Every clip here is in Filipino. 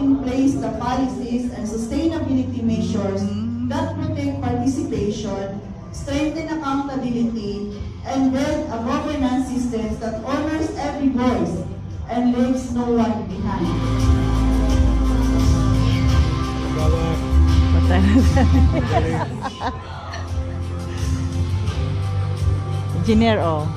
in place the policies and sustainability measures that protect participation, strengthen accountability, and build a governance system that honors every voice and leaves no one behind. Engineer, oh.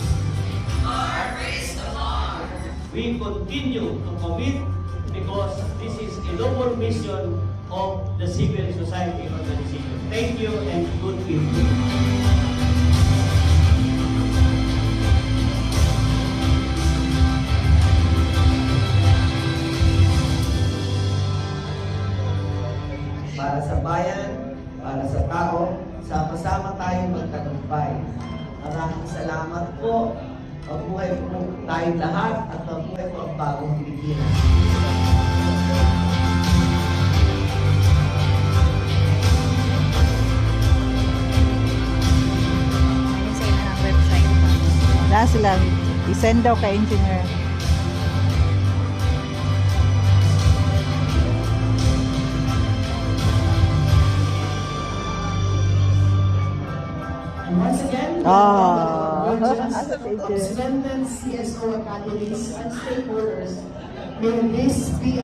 We continue to commit because this is a noble mission of the civil society organization. Thank you and good evening. Para sa bayan, para sa tao, sama-sama tayong magtagumpay. Maraming salamat po. Mabuhay po tayong lahat at mabuhay po ang bagong Pilipinas. Ayun sa ilang website. Wala silang isend daw kay engineer. And once again, of Swindon CSO academies and stakeholders, may this be